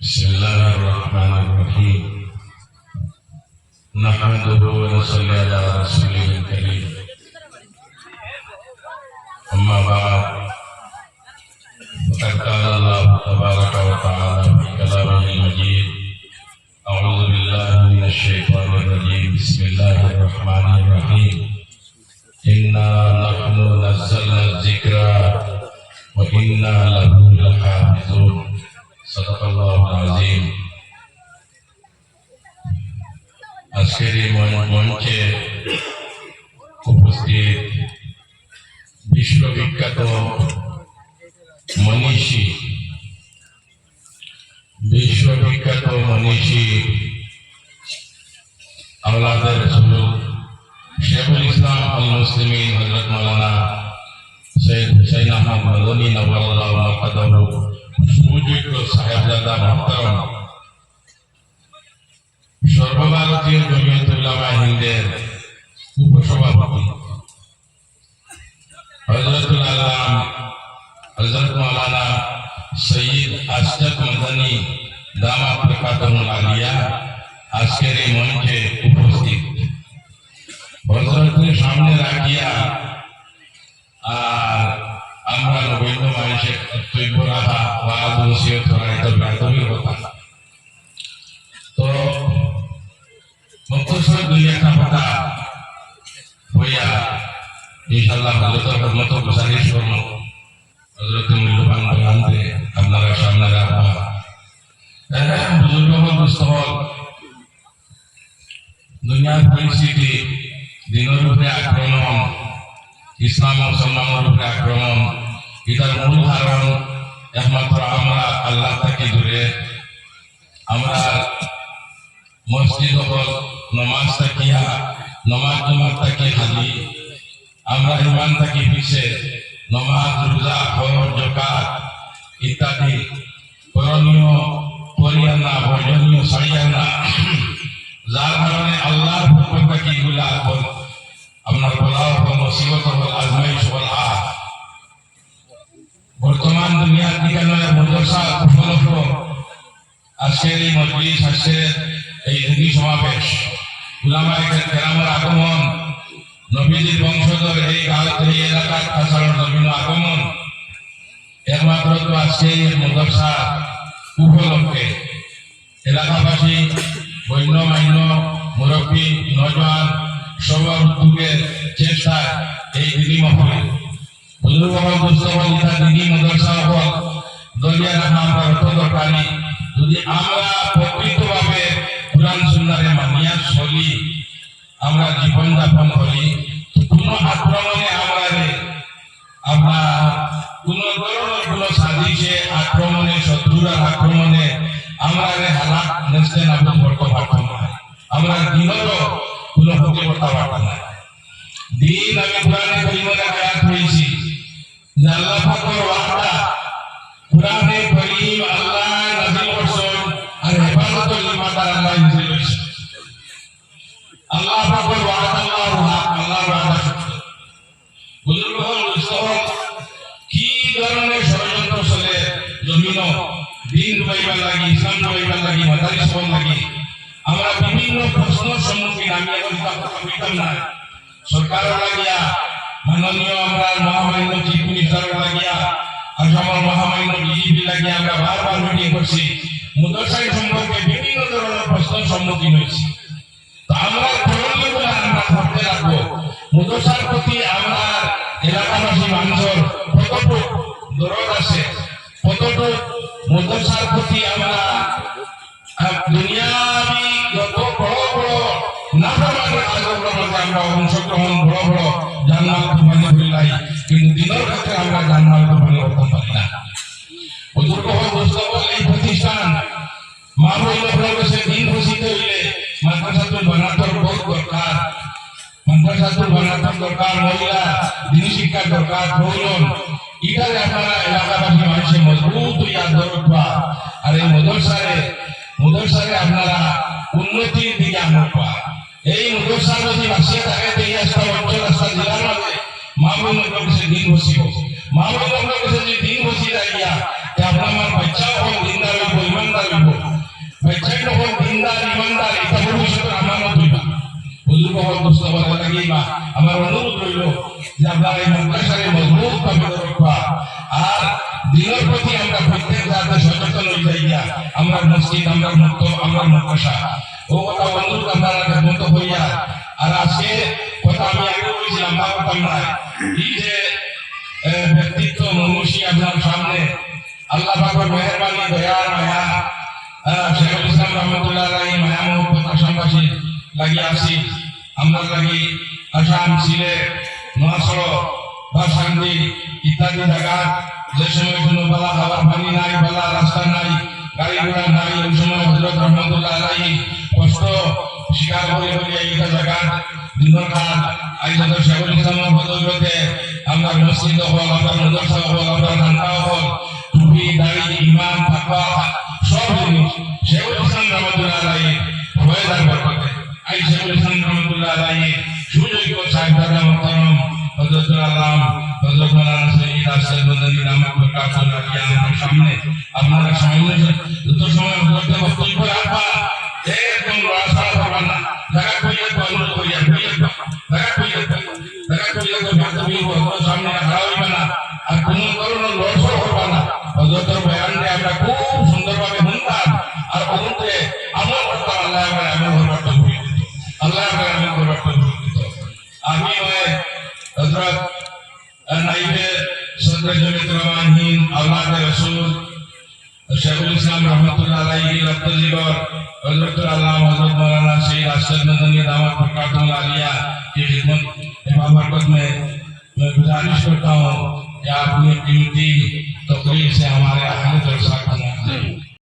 بسم الله الرحمن الرحيم نحمده ونصلي على رسوله الكريم أما بعد فقد قال الله تبارك وتعالى في كلامه المجيد أعوذ بالله من الشيطان الرجيم بسم الله الرحمن الرحيم إنا نحن نزلنا الذكر وإنا له لحافظون صدق الله العظيم আজকের এই মঞ্চে উপস্থিত বিশ্ববিখ্যাত মনীষী আওলাদের রাসূল শেখুল ইসলাম আল মুসলিমিন হযরত মাওলানা সৈয়দ হুসাইন আহমদ মাদানী নওয়ারাল্লাহু মাকাদাহু সুযোগ্য সাহেবজাদা মুহতারাম সর্বভারতীয় জমিয়ত উলামা হিন্দের উপসভাপতি হযরতুল আলম হযরত মাওলানা সৈয়দ আশরাফ মাদানী দামাত বরকাতুহুল আলিয়া আজকের এই মঞ্চে উপস্থিত। হযরতের সামনে রাখিয়া আর আমরা নবীন মানুষের কর্তব্য রাখা ওয়াজ নসিহত করা এটা বাধ্যতামূলক কথা। তো মন্তসর দুই একটা কথা হইয়া ইনশাআল্লাহ হযরতের হরমত গুজারিশ করব। হযরতের মূল্যবান বয়ানতে আপনারা সামনে রাখবা। বুজুর্গগণ দোস্তগণ, দুনিয়ার পরিস্থিতি দিনের উপরে আক্রমণ, ইসলাম মুসলমানের উপরে আক্রমণ, এটার মূল কারণ একমাত্র আমরা আল্লাহ থেকে দূরে, আমরা মসজিদ নমাজ থাকিয়া নমাজ জমাত থাকি খালি, আমরা ইমান থাকি পিছে নমাজ রোজা হজ যাকাত ইত্যাদি করণীয় করিয়া না, বর্জনীয় ছাড়িয়া না, যার কারণে আল্লাহর পক্ষ থেকে এগুলা আপনার বলা মুসিবত আজমাইশ হাত বর্তমান দুনিয়ার দিকে নয় মদরসা উপলক্ষ আজকের এই মজলিস, আজকের এই দিনী সমাবেশ, উলামায়ে কেরামের আগমন, নবীজির বংশধর এই এলাকার খাসার জমিন আগমন একমাত্র তো আজকে মদরসা উপলক্ষে এলাকাবাসী গণ্যমান্য মুরব্বী নওজোয়ান সবার উদ্যোগের চেষ্টায় এই দিনী মহফিল বুজুর্গগণ দোস্তগণ ইটা দিনী মাদ্রাসা হল দলিয়া রাখা আমরা অত দরকারি। যদি আমরা প্রকৃতভাবে কুরআন সুন্নাহরে মানিয়া চলি, আমরা জীবন যাপন করি, কোনো আক্রমণে আপনার কোন ধরনের কোন সাজিশে আক্রমণে, শত্রুর আক্রমণে আমরা হালাক নেস্তে নাবুদ করতে পারতাম না, আমরা দিনেরও কোনো ক্ষতি করতে পারতাম না। দিন আমি কোরআনে কারীমের আয়াত পড়েছি যে আল্লাহ পাকের ওয়াদা কোরআনে কারীম আল্লাহ নাযিল করছেন আর হেফাজতের জিম্মাদার আল্লাহ নাযিল করেছেন। আল্লাহ পাকের ওয়াদা আল্লাহর হক, আল্লাহর ওয়াদা সত্য। বুজুর্গগণ দোস্তগণ, কি ধরনের ষড়যন্ত্র চলে জমিন দিন ডুবাইবার লাগি, ইসলাম ডুবাইবার লাগি, মাদারিস হওয়ার লাগি, আমরা বিভিন্ন প্রশ্নের সম্মুখীন। আমি এখন কথা বলতাম না, সরকারের লাগিয়া, মাননীয় আমরা মহামান্য চিফ মিনিস্টারের লাগিয়া, আসামের মহামান্য বিজেপি লাগিয়া আমরা বারবার মিটিং করছি, মাদ্রাসার সম্পর্কে বিভিন্ন ধরনের প্রশ্নের সম্মুখীন হয়েছি। তো আমরা করণীয়গুলো আমরা করতে রাখবো। মাদ্রাসার প্রতি আমরা এলাকাবাসী মানুষের কতটুকু দরদ আছে, কতটুকু মাদ্রাসার প্রতি আমরা দুনিয়াবি যত বড় বড় নাফরমানের কাজকর্মে আমরা অংশগ্রহণ, বড় বড় জান্নাত কুরবানি করি, কিন্তু দিনের ক্ষেত্রে আমরা জান্নাত কুরবানি করতে পারি না। বুজুর্গগণ দোস্তগণ, এই প্রতিষ্ঠান মা বোনদের কাছে দিন ঘোষিত হইলে মাদ্রাসাতুল বানাতর বহুত দরকার, মাদ্রাসাতুল বানাতর দরকার, মহিলা দিনী শিক্ষার দরকার, প্রয়োজন। এটারে আপনারা এলাকাবাসী মানুষের মজবুত হইয়া দরকার। আর এই মাদ্রাসারে আপনারা উন্নতির দিকে আনবা। এই মাদ্রাসা যদি বাসিয়ে থাকে, এই রাস্তা অঞ্চল রাস্তা জেলার মাঝে মা বোনদের কাছে দিন বসিব, মা বোনদের কাছে যদি দিন বসিয়ে থাকিয়া আপনার বাচ্চাও দিনদার হইব, ইমানদার হইব। আমার অনুরোধ রইল যে আপনারা এই মাদ্রাসারে মজবুত ভাবে রাখবা আর দিনের প্রতি আমরা প্রত্যেক যাতে সচেতন হয়ে যাইয়া আমরা মসজিদ আমরা মুক্ত আমরা মাদ্রাসা ও কথা অনুরোধ আপনারা মত হইয়া আর আজকে কথা আমি আগে বলেছিলাম তা কথা নয় এই যে ব্যক্তিত্ব মনুষ্য আপনার সামনে আল্লাহ পাকের মেহেরবানি দয়া মায়া শেখুল ইসলাম রহমতুল্লাহ আলাইহি মায়া মহব্বত আসামবাসী লাগি আসি আমরা লাগি আসাম সিলেট নোয়াখালী বাসান্দি ইত্যাদি জায়গা যে সময় কোনো বলা খাবার পানি নাই বলা রাস্তা নাই গাড়ি ঘোড়া নাই ওই সময় হযরত রহমতুল্লাহ আলাইহি কষ্ট স্বীকার করে করে এই জায়গা দিনের কাজ আইজাদ শেখুল ইসলামের বদৌলতে আমরা মসজিদ হল আমরা মাদ্রাসা হল আমরা ঘন্টা হল টুপি দাড়ি ইমান তাকওয়া সব জিনিস শেখুল ইসলাম রহমতুল্লাহ আলাইহি ফয়দার বরকতে আই শেখুল ইসলাম রহমতুল্লাহ আলাইহি সুযোগ্য সাহেবজাদা মুহতারাম হযরত আল্লাহ হযরত মাওলানা সৈয়দ আশরাফ মদনী রহমত বরকাতুল্লাহ আমাদের সামনে আপনারা সামনে যত সময় বলতে বক্তব্য রাখবা একদম রাস্তা করবা না জায়গা কইয়া অনুরোধ করিয়া জায়গা কইয়া বক্তব্য সামনে হারা হইবা না আর কোন ধরনের লড়সড় করবা না হযরতের বয়ানকে আমরা খুব সুন্দরভাবে শুনতাম আর বলতে আমল করতাম আল্লাহ আমার আমল করতে আল্লাহ আমার আমল করতে আমি হযরত নাইবে সদর জমিয়ত রহমানহীন আওলাদ রাসূল শেখুল ইসলাম রহমতুল্লাহ আলাইহি রত্তজিগর हजरत अल्लाह हजरत मौलाना सैयद अशरफ मदनी दामत बरकातुहुल्लाह आलिया की खिदमत एवं बरकत में मैं गुजारिश करता हूँ कि आप अपनी कीमती तकरीर से हमारे अहले जलसा को